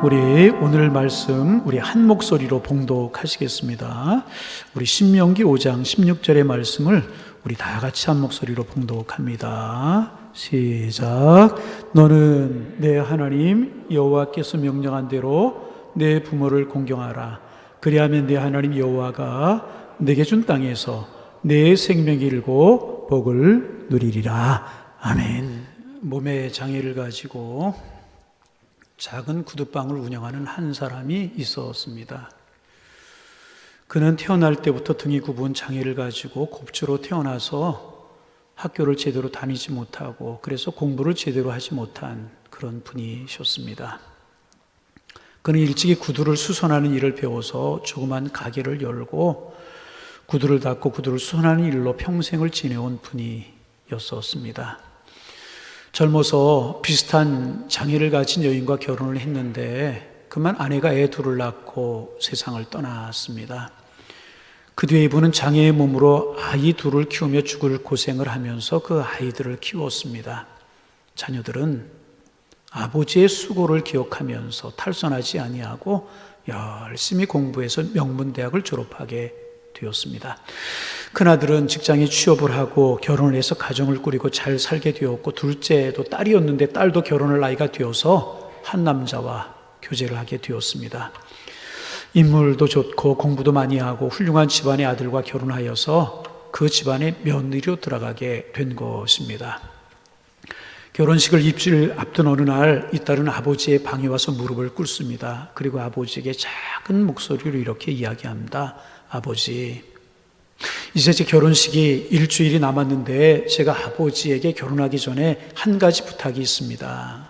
우리 오늘 말씀 우리 한 목소리로 봉독하시겠습니다. 우리 신명기 5장 16절의 말씀을 우리 다 같이 한 목소리로 봉독합니다. 시작. 너는 내 하나님 여호와께서 명령한 대로 내 부모를 공경하라. 그리하면 내 하나님 여호와가 내게 준 땅에서 내 생명이 길고 복을 누리리라. 아멘. 몸에 장애를 가지고 작은 구두방을 운영하는 한 사람이 있었습니다. 그는 태어날 때부터 등이 굽은 장애를 가지고 곱주로 태어나서 학교를 제대로 다니지 못하고 그래서 공부를 제대로 하지 못한 그런 분이셨습니다. 그는 일찍이 구두를 수선하는 일을 배워서 조그만 가게를 열고 구두를 닦고 구두를 수선하는 일로 평생을 지내온 분이었었습니다. 젊어서 비슷한 장애를 가진 여인과 결혼을 했는데 그만 아내가 애 둘을 낳고 세상을 떠났습니다. 그 뒤에 이분은 장애의 몸으로 아이 둘을 키우며 죽을 고생을 하면서 그 아이들을 키웠습니다. 자녀들은 아버지의 수고를 기억하면서 탈선하지 아니하고 열심히 공부해서 명문대학을 졸업하게 되었습니다. 큰아들은 직장에 취업을 하고 결혼을 해서 가정을 꾸리고 잘 살게 되었고 둘째도 딸이었는데 딸도 결혼할 나이가 되어서 한 남자와 교제를 하게 되었습니다. 인물도 좋고 공부도 많이 하고 훌륭한 집안의 아들과 결혼하여서 그 집안의 며느리로 들어가게 된 것입니다. 결혼식을 입질 앞둔 어느 날 이 딸은 아버지의 방에 와서 무릎을 꿇습니다. 그리고 아버지에게 작은 목소리로 이렇게 이야기합니다. 아버지, 이제 제 결혼식이 일주일이 남았는데 제가 아버지에게 결혼하기 전에 한 가지 부탁이 있습니다.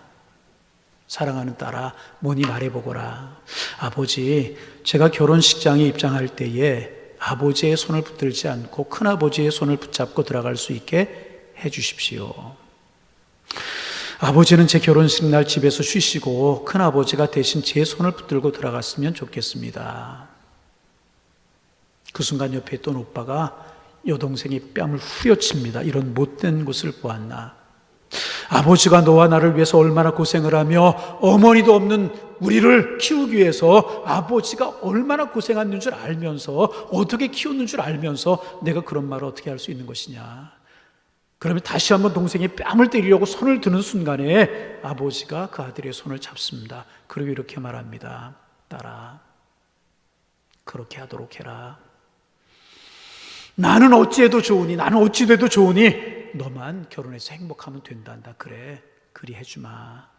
사랑하는 딸아, 뭐니 말해보거라. 아버지, 제가 결혼식장에 입장할 때에 아버지의 손을 붙들지 않고 큰아버지의 손을 붙잡고 들어갈 수 있게 해주십시오. 아버지는 제 결혼식 날 집에서 쉬시고 큰아버지가 대신 제 손을 붙들고 들어갔으면 좋겠습니다. 그 순간 옆에 있던 오빠가 여동생이 뺨을 후려칩니다. 이런 못된 것을 보았나. 아버지가 너와 나를 위해서 얼마나 고생을 하며 어머니도 없는 우리를 키우기 위해서 아버지가 얼마나 고생했는 줄 알면서 어떻게 키웠는 줄 알면서 내가 그런 말을 어떻게 할 수 있는 것이냐. 그러면 다시 한번 동생이 뺨을 때리려고 손을 드는 순간에 아버지가 그 아들의 손을 잡습니다. 그리고 이렇게 말합니다. 딸아, 그렇게 하도록 해라. 나는 어찌해도 좋으니, 나는 어찌 돼도 좋으니 너만 결혼해서 행복하면 된단다. 그래, 그리 해주마.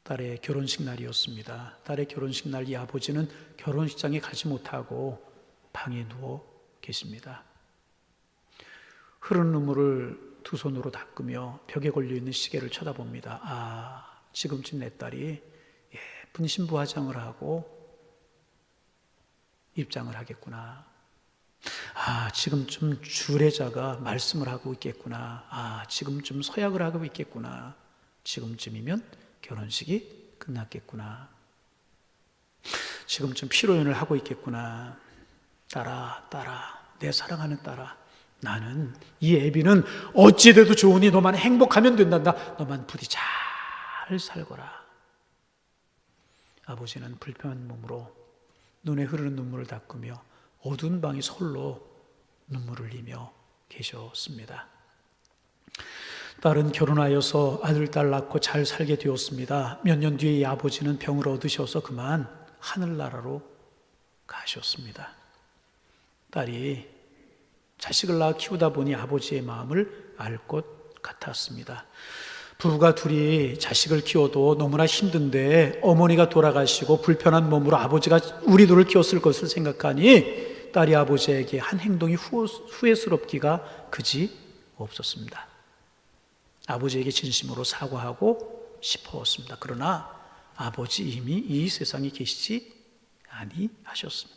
딸의 결혼식 날이었습니다. 딸의 결혼식 날 이 아버지는 결혼식장에 가지 못하고 방에 누워 계십니다. 흐르는 눈물을 두 손으로 닦으며 벽에 걸려있는 시계를 쳐다봅니다. 아, 지금쯤 내 딸이 예쁜 신부 화장을 하고 입장을 하겠구나. 아, 지금쯤 주례자가 말씀을 하고 있겠구나. 아, 지금쯤 서약을 하고 있겠구나. 지금쯤이면 결혼식이 끝났겠구나. 지금쯤 피로연을 하고 있겠구나. 딸아, 내 사랑하는 딸아, 나는 이 애비는 어찌 돼도 좋으니 너만 행복하면 된단다. 너만 부디 잘 살거라. 아버지는 불편한 몸으로 눈에 흐르는 눈물을 닦으며 어두운 방에 홀로 눈물을 흘리며 계셨습니다. 딸은 결혼하여서 아들, 딸 낳고 잘 살게 되었습니다. 몇 년 뒤에 이 아버지는 병을 얻으셔서 그만 하늘나라로 가셨습니다. 딸이 자식을 낳아 키우다 보니 아버지의 마음을 알 것 같았습니다. 부부가 둘이 자식을 키워도 너무나 힘든데 어머니가 돌아가시고 불편한 몸으로 아버지가 우리 둘을 키웠을 것을 생각하니 딸이 아버지에게 한 행동이 후회스럽기가 그지 없었습니다. 아버지에게 진심으로 사과하고 싶었습니다. 그러나 아버지 이미 이 세상에 계시지 아니하셨습니다.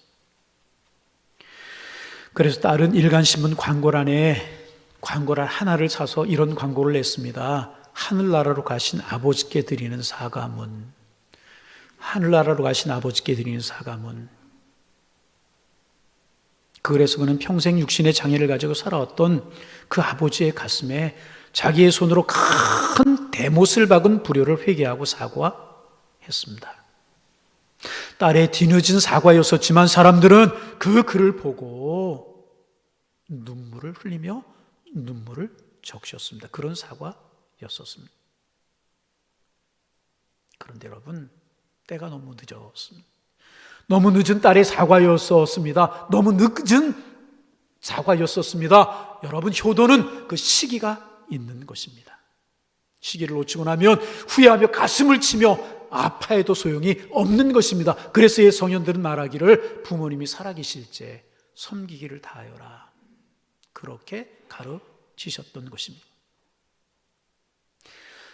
그래서 딸은 일간신문 광고란에 광고란 하나를 사서 이런 광고를 냈습니다. 하늘나라로 가신 아버지께 드리는 사과문. 하늘나라로 가신 아버지께 드리는 사과문. 그래서 그는 평생 육신의 장애를 가지고 살아왔던 그 아버지의 가슴에 자기의 손으로 큰 대못을 박은 불효를 회개하고 사과했습니다. 딸의 뒤늦은 사과였었지만 사람들은 그 글을 보고 눈물을 흘리며 눈물을 적셨습니다. 그런 사과였었습니다. 그런데 여러분, 때가 너무 늦었습니다. 너무 늦은 딸의 사과였었습니다. 너무 늦은 사과였었습니다. 여러분, 효도는 그 시기가 있는 것입니다. 시기를 놓치고 나면 후회하며 가슴을 치며 아파해도 소용이 없는 것입니다. 그래서 이 성현들은 말하기를 부모님이 살아계실 때 섬기기를 다하여라. 그렇게 가르치셨던 것입니다.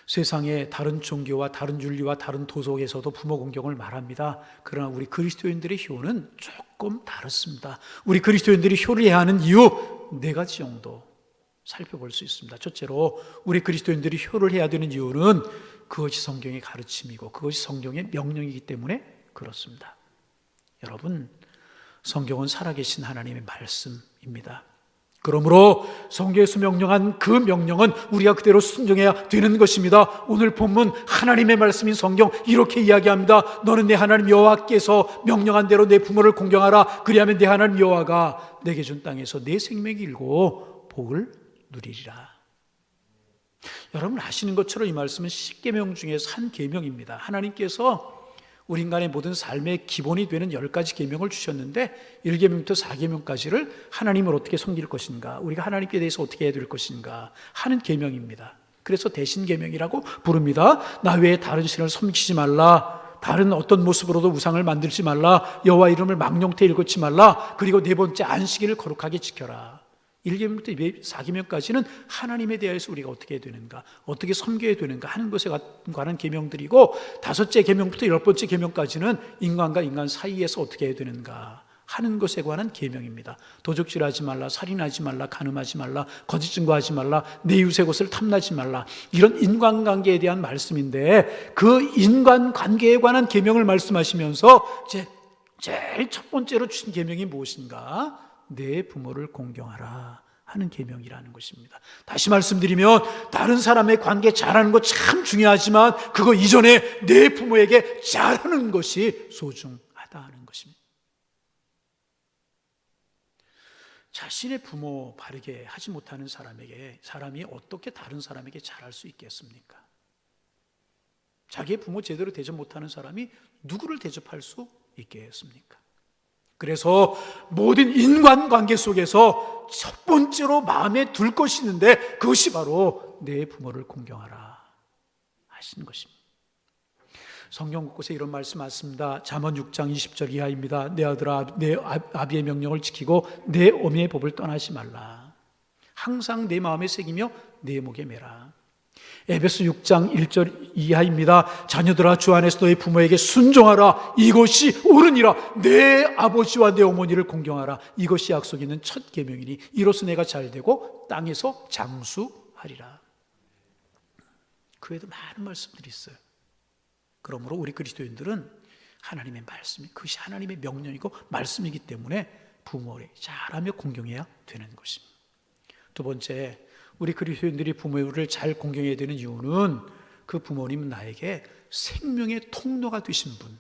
세상의 다른 종교와 다른 윤리와 다른 도속에서도 부모 공경을 말합니다. 그러나 우리 그리스도인들의 효는 조금 다릅니다. 우리 그리스도인들이 효를 해야 하는 이유 4가지 정도 살펴볼 수 있습니다. 첫째로 우리 그리스도인들이 효를 해야 되는 이유는 그것이 성경의 가르침이고 그것이 성경의 명령이기 때문에 그렇습니다. 여러분, 성경은 살아계신 하나님의 말씀입니다. 그러므로 성경에서 명령한 그 명령은 우리가 그대로 순종해야 되는 것입니다. 오늘 본문 하나님의 말씀인 성경 이렇게 이야기합니다. 너는 내 하나님 여호와께서 명령한 대로 내 부모를 공경하라. 그리하면 내 하나님 여호와가 내게 준 땅에서 내 생명이 길고 복을 누리리라. 여러분 아시는 것처럼 이 말씀은 10계명 중에서 한 계명입니다. 하나님께서 우리 인간의 모든 삶의 기본이 되는 10가지 계명을 주셨는데 1계명부터 4계명까지를 하나님을 어떻게 섬길 것인가, 우리가 하나님께 대해서 어떻게 해야 될 것인가 하는 계명입니다. 그래서 대신 계명이라고 부릅니다. 나 외에 다른 신을 섬기지 말라, 다른 어떤 모습으로도 우상을 만들지 말라, 여호와 이름을 망령태 일컫지 말라, 그리고 4번째 안식일을 거룩하게 지켜라. 1계명부터 4계명까지는 하나님에 대해서 우리가 어떻게 해야 되는가, 어떻게 섬겨야 되는가 하는 것에 관한 계명들이고 5째 계명부터 10번째 계명까지는 인간과 인간 사이에서 어떻게 해야 되는가 하는 것에 관한 계명입니다. 도적질하지 말라, 살인하지 말라, 간음하지 말라, 거짓 증거하지 말라, 내 이웃의 것을 탐나지 말라, 이런 인간관계에 대한 말씀인데 그 인간관계에 관한 계명을 말씀하시면서 제일 첫 번째로 주신 계명이 무엇인가? 내 부모를 공경하라 하는 계명이라는 것입니다. 다시 말씀드리면 다른 사람의 관계 잘하는 거 참 중요하지만 그거 이전에 내 부모에게 잘하는 것이 소중하다 하는 것입니다. 자신의 부모 바르게 하지 못하는 사람이 어떻게 다른 사람에게 잘할 수 있겠습니까? 자기의 부모 제대로 대접 못하는 사람이 누구를 대접할 수 있겠습니까? 그래서 모든 인간관계 속에서 첫 번째로 마음에 둘 것이 있는데 그것이 바로 내 부모를 공경하라 하시는 것입니다. 성경 곳곳에 이런 말씀 많습니다. 잠언 6장 20절 이하입니다. 내 아들아, 내 아비의 명령을 지키고 내 어미의 법을 떠나지 말라. 항상 내 마음에 새기며 내 목에 매라. 에베소 6장 1절 이하입니다. 자녀들아, 주 안에서 너희 부모에게 순종하라. 이것이 옳으니라. 내 아버지와 내 어머니를 공경하라. 이것이 약속 있는 첫 계명이니 이로써 내가 잘되고 땅에서 장수하리라. 그 외에도 많은 말씀들이 있어요. 그러므로 우리 그리스도인들은 하나님의 말씀이, 그것이 하나님의 명령이고 말씀이기 때문에 부모를 잘하며 공경해야 되는 것입니다. 두 번째, 우리 그리스도인들이 부모를 잘 공경해야 되는 이유는 그 부모님은 나에게 생명의 통로가 되신 분,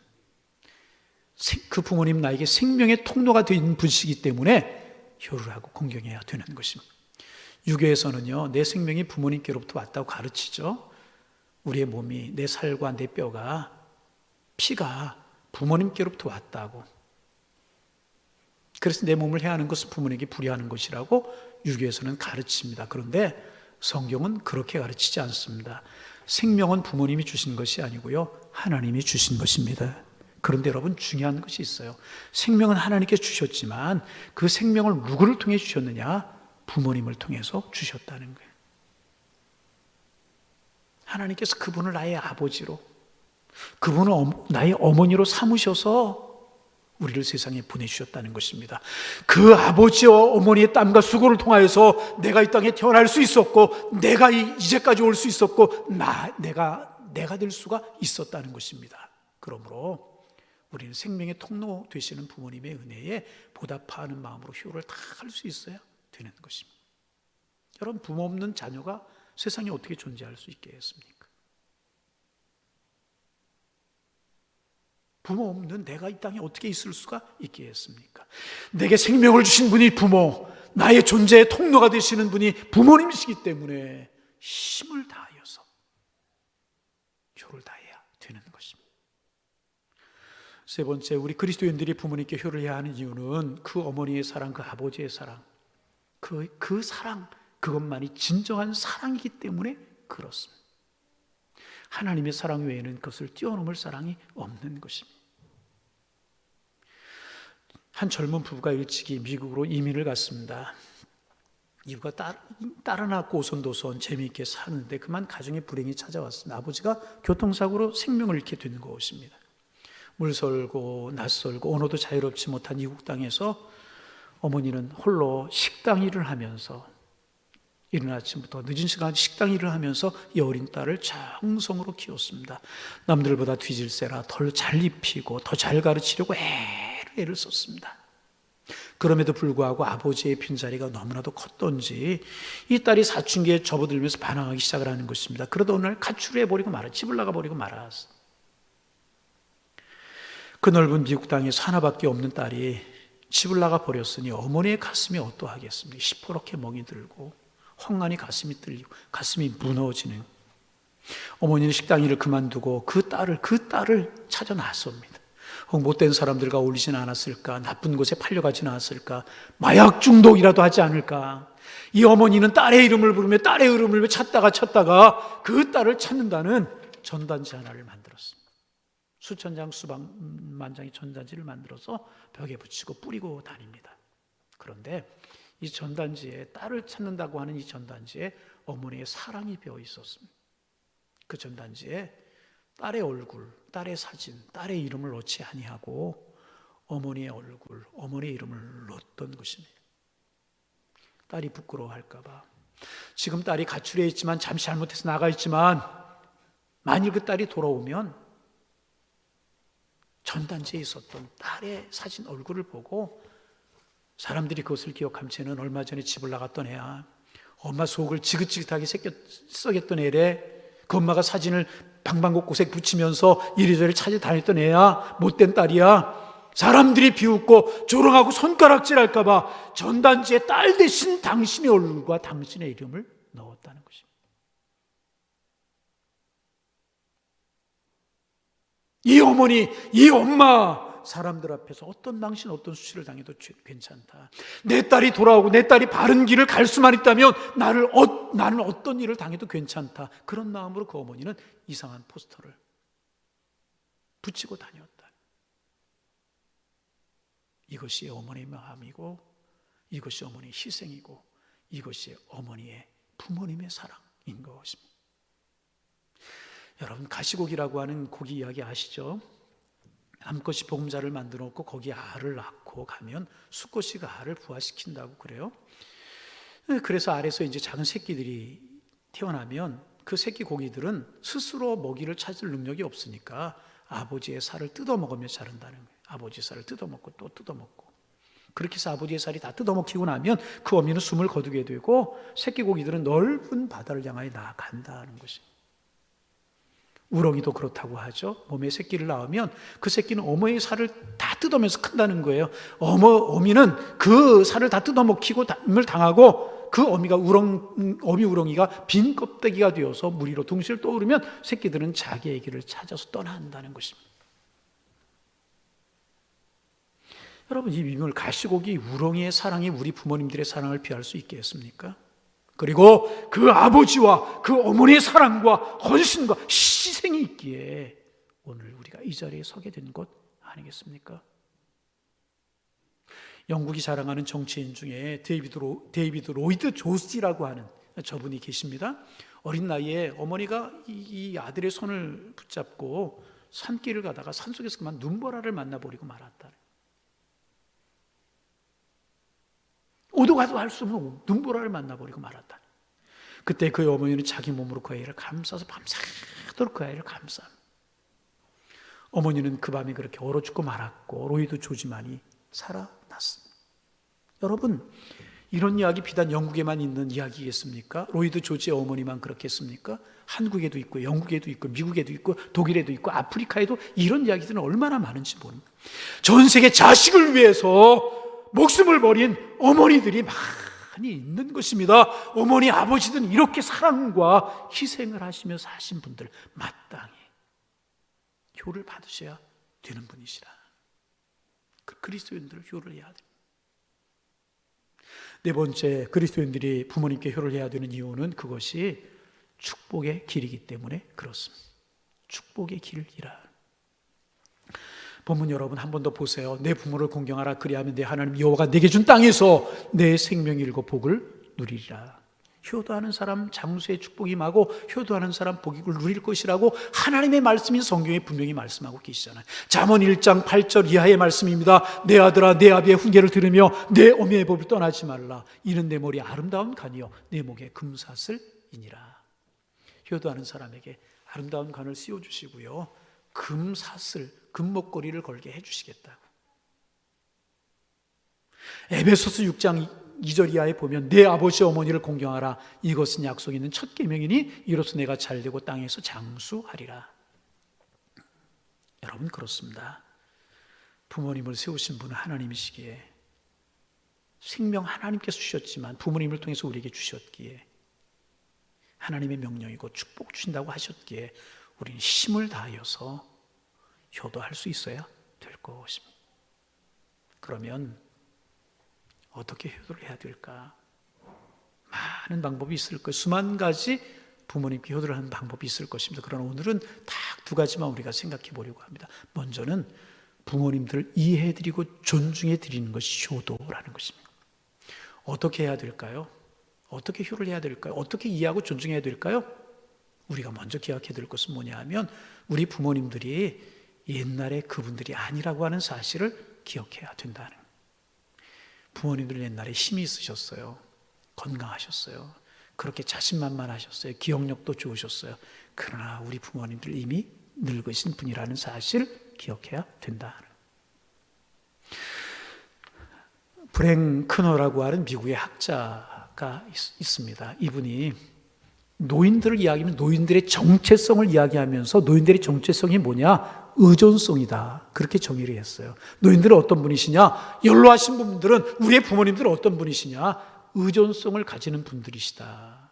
그 부모님은 나에게 생명의 통로가 된 분이시기 때문에 효를 하고 공경해야 되는 것입니다. 유교에서는요, 내 생명이 부모님께로부터 왔다고 가르치죠. 우리의 몸이, 내 살과 내 뼈가, 피가 부모님께로부터 왔다고. 그래서 내 몸을 해하는 것은 부모님에게 불의하는 것이라고 유교에서는 가르칩니다. 그런데 성경은 그렇게 가르치지 않습니다. 생명은 부모님이 주신 것이 아니고요, 하나님이 주신 것입니다. 그런데 여러분, 중요한 것이 있어요. 생명은 하나님께 주셨지만 그 생명을 누구를 통해 주셨느냐? 부모님을 통해서 주셨다는 거예요. 하나님께서 그분을 나의 아버지로, 그분을 나의 어머니로 삼으셔서 우리를 세상에 보내주셨다는 것입니다. 그 아버지와 어머니의 땀과 수고를 통하여서 내가 이 땅에 태어날 수 있었고, 내가 이제까지 올 수 있었고, 내가 될 수가 있었다는 것입니다. 그러므로 우리는 생명의 통로 되시는 부모님의 은혜에 보답하는 마음으로 효를 다 할 수 있어야 되는 것입니다. 여러분, 부모 없는 자녀가 세상에 어떻게 존재할 수 있겠습니까? 부모 없는 내가 이 땅에 어떻게 있을 수가 있겠습니까? 내게 생명을 주신 분이 부모, 나의 존재의 통로가 되시는 분이 부모님이시기 때문에 힘을 다하여서 효를 다해야 되는 것입니다. 세 번째, 우리 그리스도인들이 부모님께 효를 해야 하는 이유는 그 어머니의 사랑, 그 아버지의 사랑, 그 사랑, 그것만이 진정한 사랑이기 때문에 그렇습니다. 하나님의 사랑 외에는 그것을 뛰어넘을 사랑이 없는 것입니다. 한 젊은 부부가 일찍이 미국으로 이민을 갔습니다. 이유가 딸을 낳고 오손도손 재미있게 사는데 그만 가정에 불행이 찾아왔습니다. 아버지가 교통사고로 생명을 잃게 된 것입니다. 물설고 낯설고 언어도 자유롭지 못한 이국 땅에서 어머니는 홀로 식당 일을 하면서 이른 아침부터 늦은 시간 식당 일을 하면서 이 어린 딸을 정성으로 키웠습니다. 남들보다 뒤질세라 덜 잘 입히고 더 잘 가르치려고 애를 썼습니다. 그럼에도 불구하고 아버지의 빈자리가 너무나도 컸던지 이 딸이 사춘기에 접어들면서 반항하기 시작을 하는 것입니다. 그러다 어느 날 가출해버리고 집을 나가버리고 말았어. 그 넓은 미국 땅에서 하나밖에 없는 딸이 집을 나가버렸으니 어머니의 가슴이 어떠하겠습니까? 시퍼렇게 멍이 들고 헝하니 가슴이 떨리고 가슴이 무너지는, 어머니는 식당 일을 그만두고 그 딸을 찾아 나섭니다. 혹 못된 사람들과 어울리지는 않았을까? 나쁜 곳에 팔려가지는 않았을까? 마약 중독이라도 하지 않을까? 이 어머니는 딸의 이름을 부르며 딸의 이름을 찾다가 그 딸을 찾는다는 전단지 하나를 만들었습니다. 수천 장 수백만 장의 전단지를 만들어서 벽에 붙이고 뿌리고 다닙니다. 그런데 이 전단지에, 딸을 찾는다고 하는 이 전단지에 어머니의 사랑이 배어 있었습니다. 그 전단지에 딸의 얼굴, 딸의 사진, 딸의 이름을 넣지 아니하고 어머니의 얼굴, 어머니의 이름을 넣었던 것입니다. 딸이 부끄러워할까 봐. 지금 딸이 가출해 있지만, 잠시 잘못해서 나가 있지만, 만일 그 딸이 돌아오면 전단지에 있었던 딸의 사진, 얼굴을 보고 사람들이 그것을 기억한 채는 얼마 전에 집을 나갔던 애야, 엄마 속을 지긋지긋하게 썩였던 애래, 그 엄마가 사진을 방방곳곳에 붙이면서 이리저리 찾아다녔던 애야, 못된 딸이야. 사람들이 비웃고 조롱하고 손가락질할까 봐 전단지에 딸 대신 당신의 얼굴과 당신의 이름을 넣었다는 것입니다. 이 어머니, 이 엄마, 사람들 앞에서 어떤 망신, 어떤 수치를 당해도 괜찮다. 내 딸이 돌아오고 내 딸이 바른 길을 갈 수만 있다면 나는 어떤 일을 당해도 괜찮다. 그런 마음으로 그 어머니는 이상한 포스터를 붙이고 다녔다. 이것이 어머니의 마음이고, 이것이 어머니의 희생이고, 이것이 어머니의 부모님의 사랑인 것입니다. 여러분, 가시고기라고 하는 고기 이야기 아시죠? 암컷이 보금자를 만들어 놓고 거기에 알을 낳고 가면 수컷이 그 알을 부화시킨다고 그래요. 그래서 알에서 이제 작은 새끼들이 태어나면 그 새끼 고기들은 스스로 먹이를 찾을 능력이 없으니까 아버지의 살을 뜯어먹으며 자란다는 거예요. 아버지의 살을 뜯어먹고 또 뜯어먹고. 그렇게 해서 아버지의 살이 다 뜯어먹히고 나면 그 어미는 숨을 거두게 되고 새끼 고기들은 넓은 바다를 향하여 나아간다는 것입니다. 우렁이도 그렇다고 하죠. 몸에 새끼를 낳으면 그 새끼는 어머니의 살을 다 뜯어면서 큰다는 거예요. 어미는 그 살을 다 뜯어먹히고 을 당하고 그 어미 우렁이가 빈 껍데기가 되어서 물 위로 둥실 떠오르면 새끼들은 자기의 길을 찾아서 떠난다는 것입니다. 여러분, 이 미물, 가시고기, 우렁이의 사랑이 우리 부모님들의 사랑을 피할 수 있겠습니까? 그리고 그 아버지와 그 어머니의 사랑과 헌신과 희생이 있기에 오늘 우리가 이 자리에 서게 된 것 아니겠습니까? 영국이 자랑하는 정치인 중에 데이비드 로이드 조지라고 하는 저분이 계십니다. 어린 나이에 어머니가 이 아들의 손을 붙잡고 산길을 가다가 산속에서 그만 눈보라를 만나버리고 말았다. 오도 가도 할 수 없는 눈보라를 만나버리고 말았다. 그때 그의 어머니는 자기 몸으로 그 아이를 감싸서 밤새도록 그 아이를 감쌉니다. 어머니는 그 밤에 그렇게 얼어 죽고 말았고 로이드 조지만이 살아났습니다. 여러분, 이런 이야기 비단 영국에만 있는 이야기겠습니까? 로이드 조지의 어머니만 그렇겠습니까? 한국에도 있고 영국에도 있고 미국에도 있고 독일에도 있고 아프리카에도 이런 이야기들은 얼마나 많은지 모릅니다. 전 세계 자식을 위해서 목숨을 버린 어머니들이 많이 있는 것입니다. 어머니 아버지들은 이렇게 사랑과 희생을 하시며 사신 분들 마땅히 효를 받으셔야 되는 분이시라. 그리스도인들 효를 해야 됩니다. 네 번째, 그리스도인들이 부모님께 효를 해야 되는 이유는 그것이 축복의 길이기 때문에 그렇습니다. 축복의 길이라. 본문 여러분 한 번 더 보세요. 내 부모를 공경하라. 그리하면 내 하나님 여호와가 내게 준 땅에서 내 생명이 일고 복을 누리리라. 효도하는 사람 장수의 축복이 임하고 효도하는 사람 복을 누릴 것이라고 하나님의 말씀인 성경에 분명히 말씀하고 계시잖아요. 잠언 1장 8절 이하의 말씀입니다. 내 아들아 내 아비의 훈계를 들으며 내 어미의 법을 떠나지 말라. 이는 내 머리에 아름다운 관이요 내 목에 금사슬이니라. 효도하는 사람에게 아름다운 관을 씌워주시고요 금사슬, 금목걸이를 걸게 해주시겠다고. 에베소서 6장 2절 이하에 보면 내 아버지 어머니를 공경하라. 이것은 약속 있는 첫 계명이니 이로써 내가 잘되고 땅에서 장수하리라. 여러분 그렇습니다. 부모님을 세우신 분은 하나님이시기에 생명 하나님께서 주셨지만 부모님을 통해서 우리에게 주셨기에 하나님의 명령이고 축복 주신다고 하셨기에 우리는 힘을 다하여서 효도할 수 있어야 될 것입니다. 그러면 어떻게 효도를 해야 될까? 많은 방법이 있을 것이고 수만 가지 부모님께 효도를 하는 방법이 있을 것입니다. 그러나 오늘은 딱 두 가지만 우리가 생각해 보려고 합니다. 먼저는 부모님들을 이해해드리고 존중해드리는 것이 효도라는 것입니다. 어떻게 해야 될까요? 어떻게 효를 해야 될까요? 어떻게 이해하고 존중해야 될까요? 우리가 먼저 기억해야 될 것은 뭐냐 하면 우리 부모님들이 옛날에 그분들이 아니라고 하는 사실을 기억해야 된다는 거예요. 부모님들 옛날에 힘이 있으셨어요. 건강하셨어요. 그렇게 자신만만하셨어요. 기억력도 좋으셨어요. 그러나 우리 부모님들 이미 늙으신 분이라는 사실을 기억해야 된다. 브랭크너라고 하는 미국의 학자가 있습니다. 이분이 노인들을 이야기하면 노인들의 정체성을 이야기하면서 노인들의 정체성이 뭐냐? 의존성이다. 그렇게 정의를 했어요. 노인들은 어떤 분이시냐? 연로하신 분들은 우리의 부모님들은 어떤 분이시냐? 의존성을 가지는 분들이시다.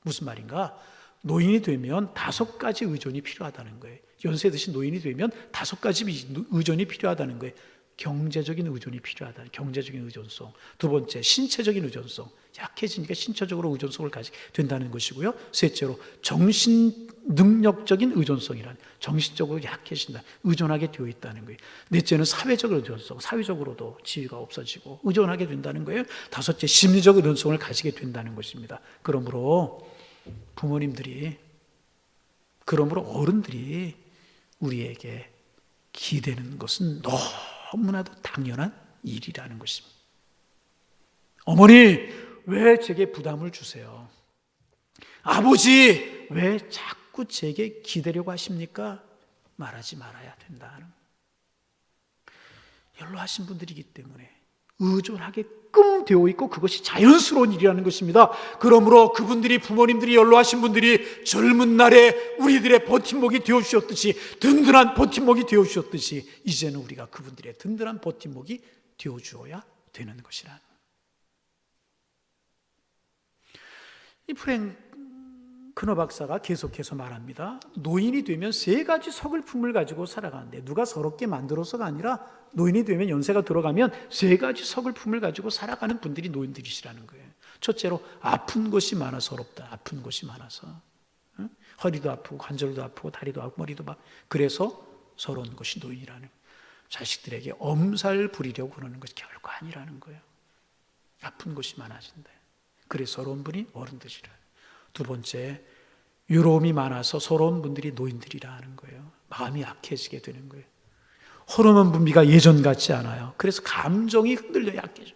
무슨 말인가? 노인이 되면 5가지 의존이 필요하다는 거예요. 연세 드신 노인이 되면 5가지 의존이 필요하다는 거예요. 경제적인 의존이 필요하다. 경제적인 의존성. 두 번째, 신체적인 의존성. 약해지니까 신체적으로 의존성을 가지게 된다는 것이고요. 셋째로, 정신 능력적인 의존성이란 정신적으로 약해진다. 의존하게 되어 있다는 거예요. 넷째는 사회적 의존성. 사회적으로도 지위가 없어지고 의존하게 된다는 거예요. 다섯째, 심리적 의존성을 가지게 된다는 것입니다. 그러므로 어른들이 우리에게 기대는 것은 너무나도 당연한 일이라는 것입니다. 어머니, 왜 제게 부담을 주세요? 아버지, 왜 자꾸 제게 기대려고 하십니까? 말하지 말아야 된다는. 연로하신 분들이기 때문에 의존하게끔 되어 있고 그것이 자연스러운 일이라는 것입니다. 그러므로 그분들이 부모님들이 연로하신 분들이 젊은 날에 우리들의 버팀목이 되어주셨듯이 든든한 버팀목이 되어주셨듯이 이제는 우리가 그분들의 든든한 버팀목이 되어주어야 되는 것이라. 이 프랭크너 박사가 계속해서 말합니다. 노인이 되면 3가지 서글픔을 가지고 살아가는데 누가 서럽게 만들어서가 아니라 노인이 되면 연세가 들어가면 3가지 서글픔을 가지고 살아가는 분들이 노인들이시라는 거예요. 첫째로 아픈 것이 많아서 서럽다. 아픈 것이 많아서 허리도 아프고 관절도 아프고 다리도 아프고 머리도 아프고 그래서 서러운 것이 노인이라는 거예요. 자식들에게 엄살 부리려고 그러는 것이 결코 아니라는 거예요. 아픈 것이 많아진다. 그래서 서러운 분이 어른들이라. 두 번째, 외로움이 많아서 서러운 분들이 노인들이라는 거예요. 마음이 약해지게 되는 거예요. 호르몬 분비가 예전 같지 않아요. 그래서 감정이 흔들려 약해져.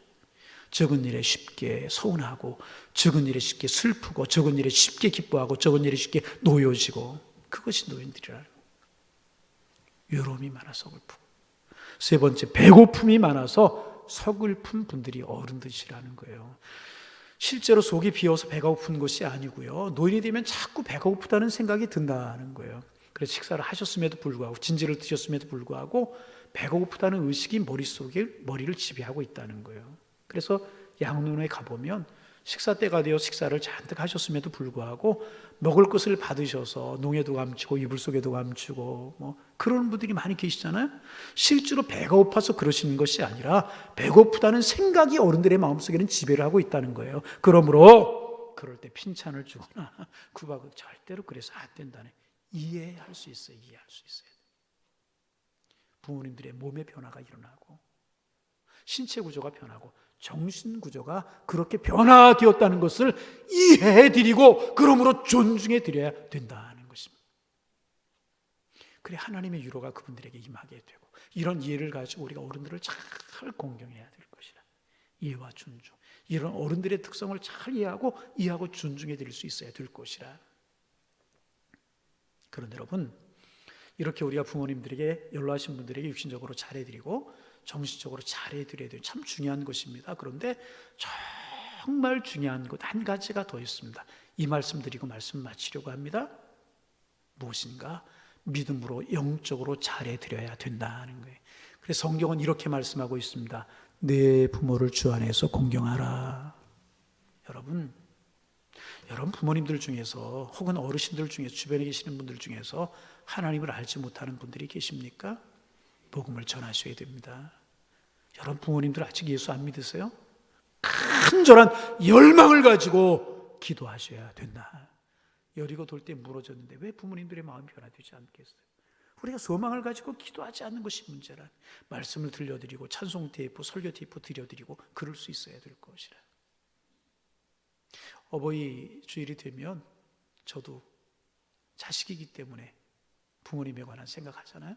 적은 일에 쉽게 서운하고 적은 일에 쉽게 슬프고 적은 일에 쉽게 기뻐하고 적은 일에 쉽게 놓여지고 그것이 노인들이라는 거예요. 외로움이 많아서 슬프고. 세 번째, 배고픔이 많아서 서글픈 분들이 어른들이시라는 거예요. 실제로 속이 비어서 배가 고픈 것이 아니고요. 노인이 되면 자꾸 배가 고프다는 생각이 든다는 거예요. 그래서 식사를 하셨음에도 불구하고 진지를 드셨음에도 불구하고 배가 고프다는 의식이 머리를 지배하고 있다는 거예요. 그래서 양로원에 가보면 식사 때가 되어 식사를 잔뜩 하셨음에도 불구하고 먹을 것을 받으셔서 농에도 감추고 이불 속에도 감추고 뭐 그런 분들이 많이 계시잖아요. 실제로 배가 고파서 그러시는 것이 아니라 배고프다는 생각이 어른들의 마음속에는 지배를 하고 있다는 거예요. 그러므로 그럴 때 핀찬을 주거나 구박을 절대로 그래서 안 된다네. 이해할 수 있어요. 이해할 수 있어요. 부모님들의 몸의 변화가 일어나고 신체 구조가 변하고 정신 구조가 그렇게 변화되었다는 것을 이해해드리고 그러므로 존중해드려야 된다는 것입니다. 그래 하나님의 위로가 그분들에게 임하게 되고 이런 이해를 가지고 우리가 어른들을 잘 공경해야 될 것이라. 이해와 존중. 이런 어른들의 특성을 잘 이해하고 존중해드릴 수 있어야 될 것이라. 그런데 여러분, 이렇게 우리가 부모님들에게 연로하신 분들에게 육신적으로 잘해드리고 정신적으로 잘해드려야 돼요. 참 중요한 것입니다. 그런데 정말 중요한 것 한 가지가 더 있습니다. 이 말씀 드리고 말씀 마치려고 합니다. 무엇인가? 믿음으로 영적으로 잘해드려야 된다는 거예요. 그래서 성경은 이렇게 말씀하고 있습니다. 내 부모를 주 안에서 공경하라. 여러분 부모님들 중에서 혹은 어르신들 중에서 주변에 계시는 분들 중에서 하나님을 알지 못하는 분들이 계십니까? 복음을 전하셔야 됩니다. 여러분 부모님들 아직 예수 안 믿으세요? 간절한 열망을 가지고 기도하셔야 된다. 여리고 돌 때 무너졌는데 왜 부모님들의 마음이 변화되지 않겠어요? 우리가 소망을 가지고 기도하지 않는 것이 문제라. 말씀을 들려드리고 찬송 테이프, 설교 테이프 들려드리고 그럴 수 있어야 될 것이라. 어버이 주일이 되면 저도 자식이기 때문에 부모님에 관한 생각하잖아요.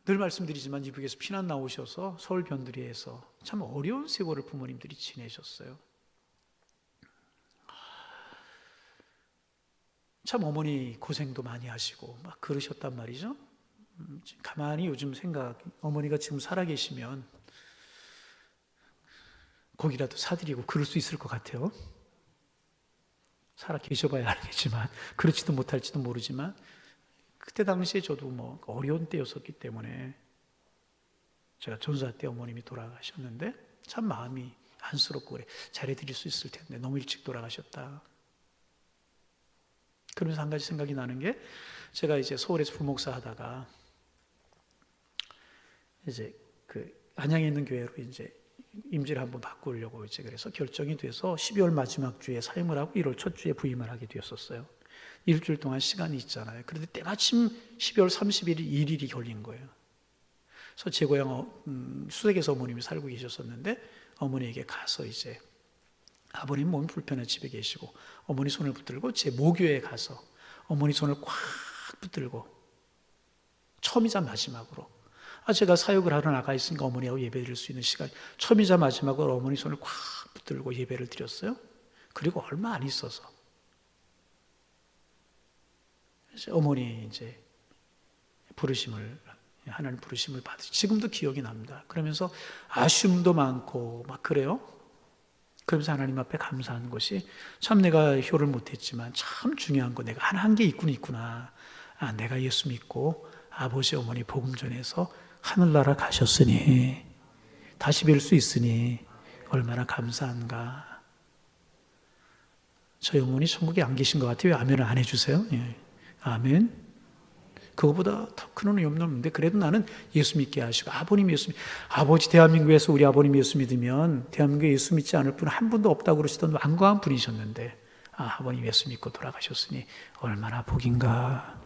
늘 말씀드리지만 이북에서 피난 나오셔서 서울 변두리에서 참 어려운 세월을 부모님들이 지내셨어요. 참 어머니 고생도 많이 하시고 막 그러셨단 말이죠. 가만히 요즘 어머니가 지금 살아계시면 고기라도 사드리고 그럴 수 있을 것 같아요. 살아 계셔봐야 알겠지만 그렇지도 못할지도 모르지만 그때 당시에 저도 어려운 때였었기 때문에 제가 전사 때 어머님이 돌아가셨는데 참 마음이 안쓰럽고 그래 잘해드릴 수 있을 텐데 너무 일찍 돌아가셨다. 그러면서 한 가지 생각이 나는 게 제가 이제 서울에서 부목사 하다가 이제 안양에 있는 교회로 이제 임지를 한번 바꾸려고 이제 그래서 결정이 돼서 12월 마지막 주에 사임을 하고 1월 첫 주에 부임을 하게 되었었어요. 일주일 동안 시간이 있잖아요. 그런데 때마침 12월 31일 일일이 걸린 거예요. 그래서 제 고향 수색에서 어머님이 살고 계셨었는데 어머니에게 가서 이제 아버님 몸이 불편해 집에 계시고 어머니 손을 붙들고 제 모교에 가서 어머니 손을 꽉 붙들고 처음이자 마지막으로 제가 사역을 하러 나가 있으니까 어머니하고 예배 드릴 수 있는 시간 처음이자 마지막으로 어머니 손을 꽉 붙들고 예배를 드렸어요. 그리고 얼마 안 있어서 어머니 이제 하나님 부르심을 받으시 지금도 기억이 납니다. 그러면서 아쉬움도 많고 막 그래요. 그러면서 하나님 앞에 감사한 것이 참 내가 효를 못했지만 참 중요한 거 내가 한 게 있구나. 내가 예수 믿고 아버지 어머니 복음 전해서 하늘나라 가셨으니 다시 뵐 수 있으니 얼마나 감사한가. 저희 어머니 천국에 안 계신 것 같아요. 왜 아멘을 안 해주세요? 예. 아멘. 그거보다 더 큰 은혜 없는데 그래도 나는 예수 믿게 하시고 아버지 대한민국에서 우리 아버님 예수 믿으면 대한민국에 예수 믿지 않을 분 한 분도 없다고 그러시던 완고한 분이셨는데 아버님 예수 믿고 돌아가셨으니 얼마나 복인가.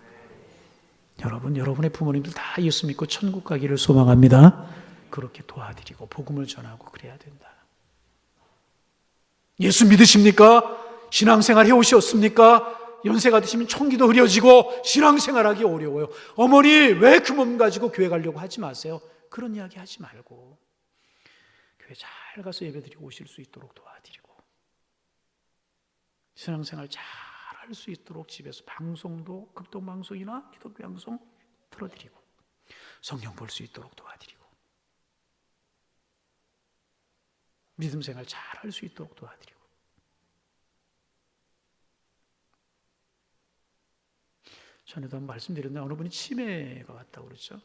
여러분의 부모님들 다 예수 믿고 천국 가기를 소망합니다. 그렇게 도와드리고 복음을 전하고 그래야 된다. 예수 믿으십니까? 신앙생활 해오셨습니까? 연세가 드시면 총기도 흐려지고 신앙생활하기 어려워요. 어머니 왜 그 몸 가지고 교회 가려고 하지 마세요. 그런 이야기 하지 말고 교회 잘 가서 예배드리고 오실 수 있도록 도와드리고 신앙생활 잘 할 수 있도록 집에서 극동방송이나 기독교 방송 틀어드리고 성경 볼 수 있도록 도와드리고 믿음 생활 잘 할 수 있도록 도와드리고, 전에도 한번 말씀드렸는데 어느 분이 치매가 왔다고 그러죠.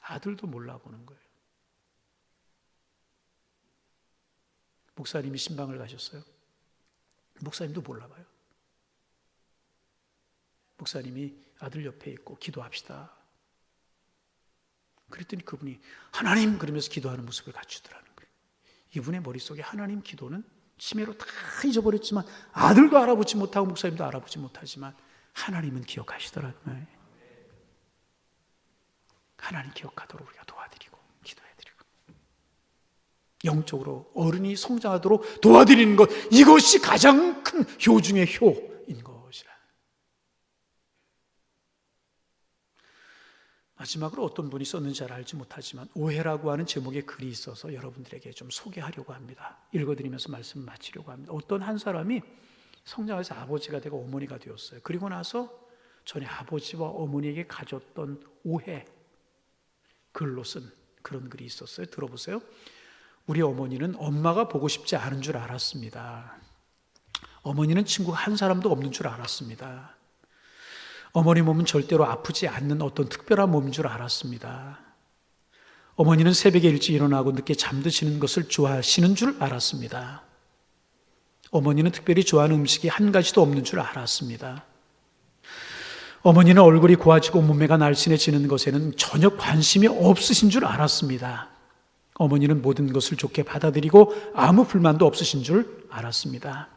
아들도 몰라보는 거예요. 목사님이 신방을 가셨어요. 목사님도 몰라봐요. 목사님이 아들 옆에 있고 기도합시다. 그랬더니 그분이 하나님 그러면서 기도하는 모습을 갖추더라는 거예요. 이분의 머릿속에 하나님 기도는 치매로 다 잊어버렸지만, 아들도 알아보지 못하고 목사님도 알아보지 못하지만 하나님은 기억하시더라는 거예요. 하나님 기억하도록 우리가 도와드리고 기도해드리고, 영적으로 어른이 성장하도록 도와드리는 것, 이것이 가장 큰 효 중의 효인 것이라. 마지막으로 어떤 분이 썼는지 잘 알지 못하지만 오해라고 하는 제목의 글이 있어서 여러분들에게 좀 소개하려고 합니다. 읽어드리면서 말씀 마치려고 합니다. 어떤 한 사람이 성장해서 아버지가 되고 어머니가 되었어요. 그리고 나서 전에 아버지와 어머니에게 가졌던 오해, 글로 쓴 그런 글이 있었어요. 들어보세요. 우리 어머니는 엄마가 보고 싶지 않은 줄 알았습니다. 어머니는 친구가 한 사람도 없는 줄 알았습니다. 어머니 몸은 절대로 아프지 않는 어떤 특별한 몸인 줄 알았습니다. 어머니는 새벽에 일찍 일어나고 늦게 잠드시는 것을 좋아하시는 줄 알았습니다. 어머니는 특별히 좋아하는 음식이 한 가지도 없는 줄 알았습니다. 어머니는 얼굴이 고와지고 몸매가 날씬해지는 것에는 전혀 관심이 없으신 줄 알았습니다. 어머니는 모든 것을 좋게 받아들이고 아무 불만도 없으신 줄 알았습니다.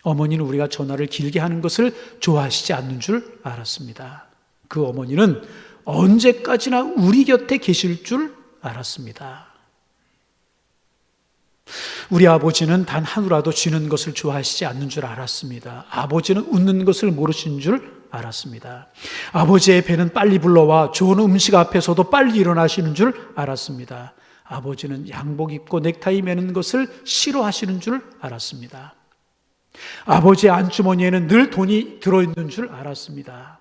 어머니는 우리가 전화를 길게 하는 것을 좋아하시지 않는 줄 알았습니다. 그 어머니는 언제까지나 우리 곁에 계실 줄 알았습니다. 우리 아버지는 단 하루라도 쉬는 것을 좋아하시지 않는 줄 알았습니다. 아버지는 웃는 것을 모르신 줄 알았습니다. 아버지의 배는 빨리 불러와 좋은 음식 앞에서도 빨리 일어나시는 줄 알았습니다. 아버지는 양복 입고 넥타이 매는 것을 싫어하시는 줄 알았습니다. 아버지의 안주머니에는 늘 돈이 들어있는 줄 알았습니다.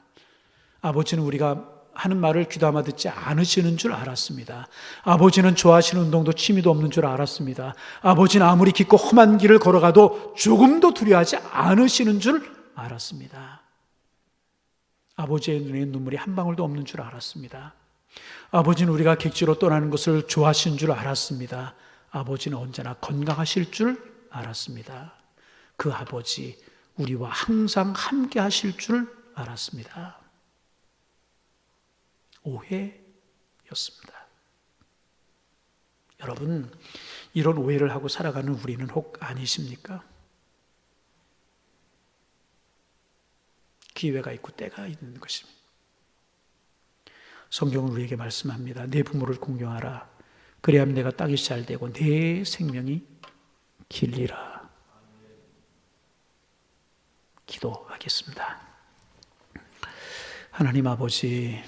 아버지는 우리가 하는 말을 귀담아 듣지 않으시는 줄 알았습니다. 아버지는 좋아하시는 운동도 취미도 없는 줄 알았습니다. 아버지는 아무리 깊고 험한 길을 걸어가도 조금도 두려워하지 않으시는 줄 알았습니다. 아버지의 눈에 눈물이 한 방울도 없는 줄 알았습니다. 아버지는 우리가 객지로 떠나는 것을 좋아하시는 줄 알았습니다. 아버지는 언제나 건강하실 줄 알았습니다. 그 아버지, 우리와 항상 함께 하실 줄 알았습니다. 오해였습니다. 여러분, 이런 오해를 하고 살아가는 우리는 혹 아니십니까? 기회가 있고 때가 있는 것입니다. 성경은 우리에게 말씀합니다. 내 부모를 공경하라. 그래야 내가 땅이 잘 되고 내 생명이 길리라. 기도하겠습니다. 하나님 아버지,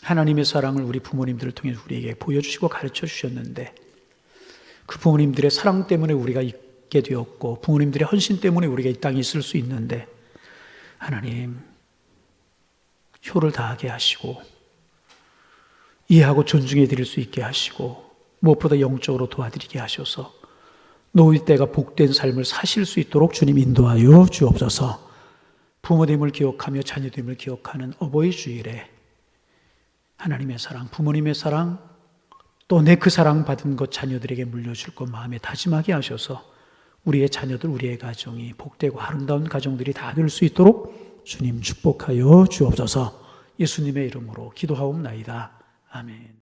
하나님의 사랑을 우리 부모님들을 통해 우리에게 보여주시고 가르쳐 주셨는데, 그 부모님들의 사랑 때문에 우리가 있게 되었고 부모님들의 헌신 때문에 우리가 이 땅에 있을 수 있는데, 하나님 효를 다하게 하시고 이해하고 존중해 드릴 수 있게 하시고 무엇보다 영적으로 도와드리게 하셔서 노후 때가 복된 삶을 사실 수 있도록 주님 인도하여 주옵소서. 부모됨을 기억하며 자녀됨을 기억하는 어버이 주일에 하나님의 사랑, 부모님의 사랑, 또 내 그 사랑 받은 것 자녀들에게 물려줄 것 마음에 다짐하게 하셔서 우리의 자녀들, 우리의 가정이 복되고 아름다운 가정들이 다 될 수 있도록 주님 축복하여 주옵소서. 예수님의 이름으로 기도하옵나이다. 아멘.